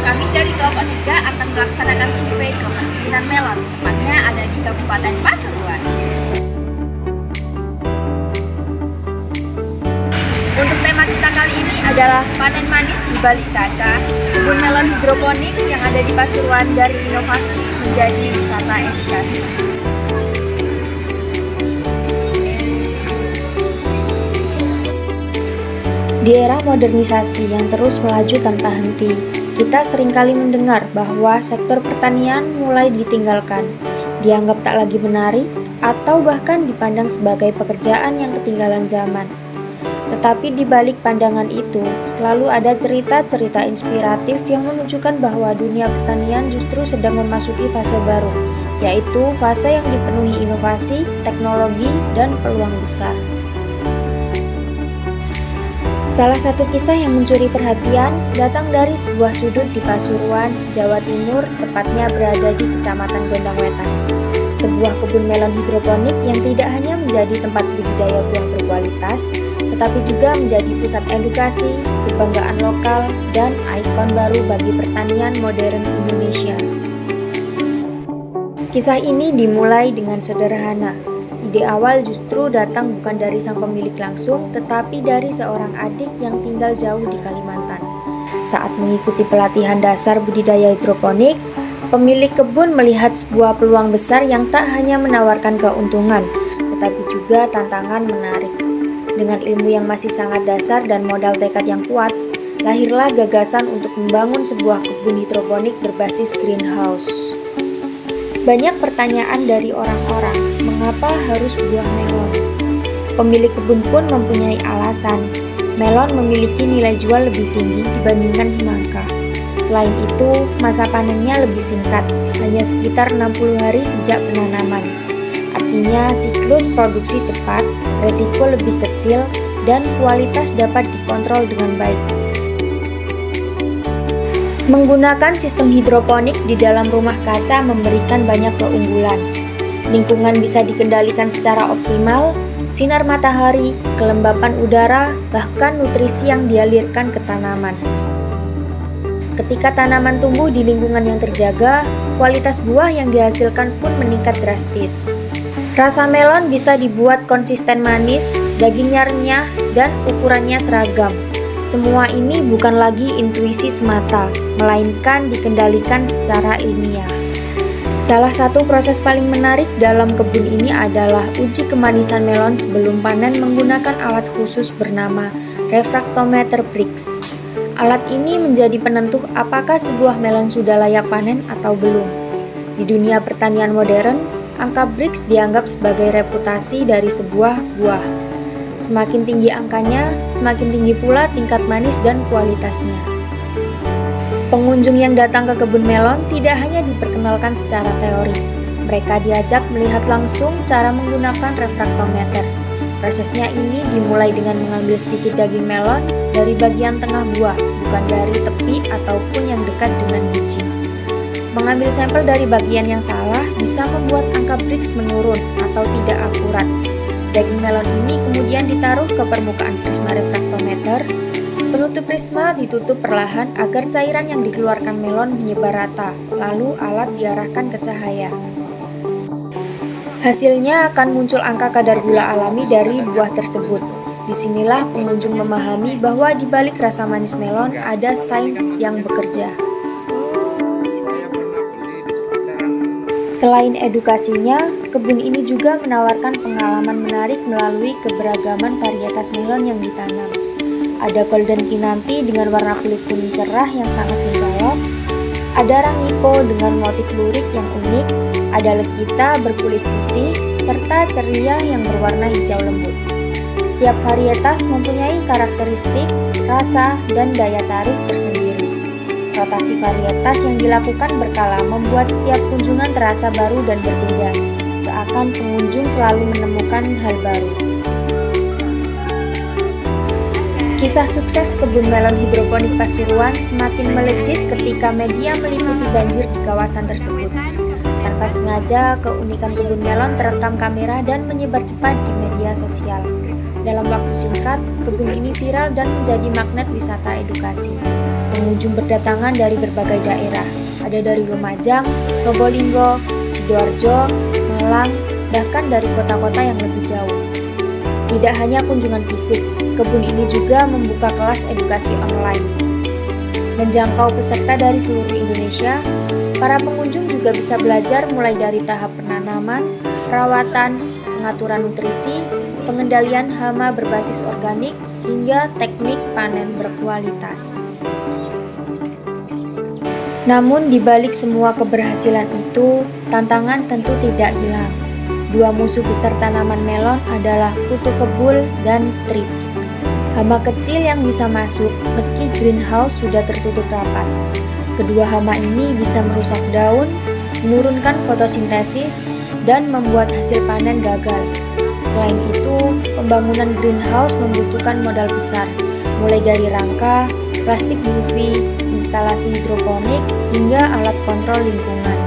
Kami dari kelompok 3 akan melaksanakan survei ke perkebunan melon, tepatnya ada di Kabupaten Pasuruan. Untuk tema kita kali ini adalah panen manis di balik kaca, kebun melon hidroponik yang ada di Pasuruan dari inovasi menjadi wisata edukasi. Di era modernisasi yang terus melaju tanpa henti, kita seringkali mendengar bahwa sektor pertanian mulai ditinggalkan, dianggap tak lagi menarik, atau bahkan dipandang sebagai pekerjaan yang ketinggalan zaman. Tetapi di balik pandangan itu, selalu ada cerita-cerita inspiratif yang menunjukkan bahwa dunia pertanian justru sedang memasuki fase baru, yaitu fase yang dipenuhi inovasi, teknologi, dan peluang besar. Salah satu kisah yang mencuri perhatian datang dari sebuah sudut di Pasuruan, Jawa Timur, tepatnya berada di Kecamatan Gondangwetan. Sebuah kebun melon hidroponik yang tidak hanya menjadi tempat budidaya buah berkualitas, tetapi juga menjadi pusat edukasi, kebanggaan lokal, dan ikon baru bagi pertanian modern Indonesia. Kisah ini dimulai dengan sederhana. Ide awal justru datang bukan dari sang pemilik langsung, tetapi dari seorang adik yang tinggal jauh di Kalimantan. Saat mengikuti pelatihan dasar budidaya hidroponik, pemilik kebun melihat sebuah peluang besar yang tak hanya menawarkan keuntungan, tetapi juga tantangan menarik. Dengan ilmu yang masih sangat dasar dan modal tekad yang kuat, lahirlah gagasan untuk membangun sebuah kebun hidroponik berbasis greenhouse. Banyak pertanyaan dari orang-orang, mengapa harus buah melon? Pemilik kebun pun mempunyai alasan. Melon memiliki nilai jual lebih tinggi dibandingkan semangka. Selain itu, masa panennya lebih singkat, hanya sekitar 60 hari sejak penanaman. Artinya, siklus produksi cepat, resiko lebih kecil, dan kualitas dapat dikontrol dengan baik. Menggunakan sistem hidroponik di dalam rumah kaca memberikan banyak keunggulan. Lingkungan bisa dikendalikan secara optimal, sinar matahari, kelembapan udara, bahkan nutrisi yang dialirkan ke tanaman. Ketika tanaman tumbuh di lingkungan yang terjaga, kualitas buah yang dihasilkan pun meningkat drastis. Rasa melon bisa dibuat konsisten manis, dagingnya renyah, dan ukurannya seragam. Semua ini bukan lagi intuisi semata, melainkan dikendalikan secara ilmiah. Salah satu proses paling menarik dalam kebun ini adalah uji kemanisan melon sebelum panen menggunakan alat khusus bernama refraktometer Brix. Alat ini menjadi penentu apakah sebuah melon sudah layak panen atau belum. Di dunia pertanian modern, angka Brix dianggap sebagai reputasi dari sebuah buah. Semakin tinggi angkanya, semakin tinggi pula tingkat manis dan kualitasnya. Pengunjung yang datang ke kebun melon tidak hanya diperkenalkan secara teori. Mereka diajak melihat langsung cara menggunakan refraktometer. Prosesnya ini dimulai dengan mengambil sedikit daging melon dari bagian tengah buah, bukan dari tepi ataupun yang dekat dengan biji. Mengambil sampel dari bagian yang salah bisa membuat angka Brix menurun atau tidak akurat. Daging melon ini kemudian ditaruh ke permukaan prisma refraktometer. Penutup prisma ditutup perlahan agar cairan yang dikeluarkan melon menyebar rata, lalu alat diarahkan ke cahaya. Hasilnya akan muncul angka kadar gula alami dari buah tersebut. Disinilah pengunjung memahami bahwa di balik rasa manis melon ada sains yang bekerja. Selain edukasinya, kebun ini juga menawarkan pengalaman menarik melalui keberagaman varietas melon yang ditanam. Ada Golden Kinanti dengan warna kulit kuning cerah yang sangat mencolok, ada Rangipo dengan motif lurik yang unik, ada Lekita berkulit putih, serta Ceria yang berwarna hijau lembut. Setiap varietas mempunyai karakteristik, rasa, dan daya tarik tersendiri. Rotasi varietas yang dilakukan berkala membuat setiap kunjungan terasa baru dan berbeda, seakan pengunjung selalu menemukan hal baru. Kisah sukses kebun melon hidroponik Pasuruan semakin melejit ketika media meliputi banjir di kawasan tersebut. Tanpa sengaja, keunikan kebun melon terekam kamera dan menyebar cepat di media sosial. Dalam waktu singkat, kebun ini viral dan menjadi magnet wisata edukasi. Pengunjung berdatangan dari berbagai daerah, ada dari Lumajang, Probolinggo, Sidoarjo, Malang, bahkan dari kota-kota yang lebih jauh. Tidak hanya kunjungan fisik, kebun ini juga membuka kelas edukasi online. Menjangkau peserta dari seluruh Indonesia, para pengunjung juga bisa belajar mulai dari tahap penanaman, perawatan, pengaturan nutrisi, pengendalian hama berbasis organik, hingga teknik panen berkualitas. Namun di balik semua keberhasilan itu, tantangan tentu tidak hilang. Dua musuh besar tanaman melon adalah kutu kebul dan thrips. Hama kecil yang bisa masuk meski greenhouse sudah tertutup rapat. Kedua hama ini bisa merusak daun, menurunkan fotosintesis, dan membuat hasil panen gagal. Selain itu, pembangunan greenhouse membutuhkan modal besar, mulai dari rangka, plastik UV, instalasi hidroponik, hingga alat kontrol lingkungan.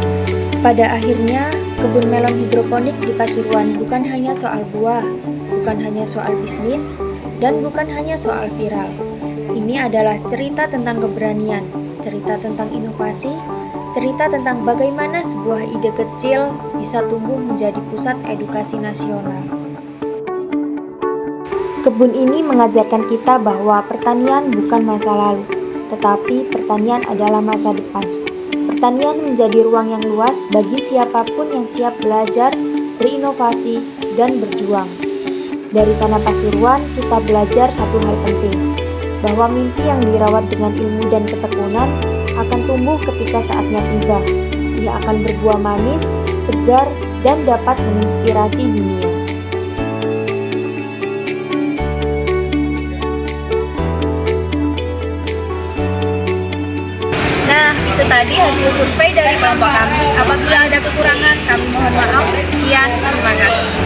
Pada akhirnya, kebun melon hidroponik di Pasuruan bukan hanya soal buah, bukan hanya soal bisnis, dan bukan hanya soal viral. Ini adalah cerita tentang keberanian, cerita tentang inovasi, cerita tentang bagaimana sebuah ide kecil bisa tumbuh menjadi pusat edukasi nasional. Kebun ini mengajarkan kita bahwa pertanian bukan masa lalu, tetapi pertanian adalah masa depan. Pertanian menjadi ruang yang luas bagi siapapun yang siap belajar, berinovasi, dan berjuang. Dari tanah Pasuruan, kita belajar satu hal penting, bahwa mimpi yang dirawat dengan ilmu dan ketekunan akan tumbuh ketika saatnya tiba. Ia akan berbuah manis, segar, dan dapat menginspirasi dunia. Nah, itu tadi hasil survei dari kelompok kami. Apabila ada kekurangan, kami mohon maaf. Sekian, terima kasih.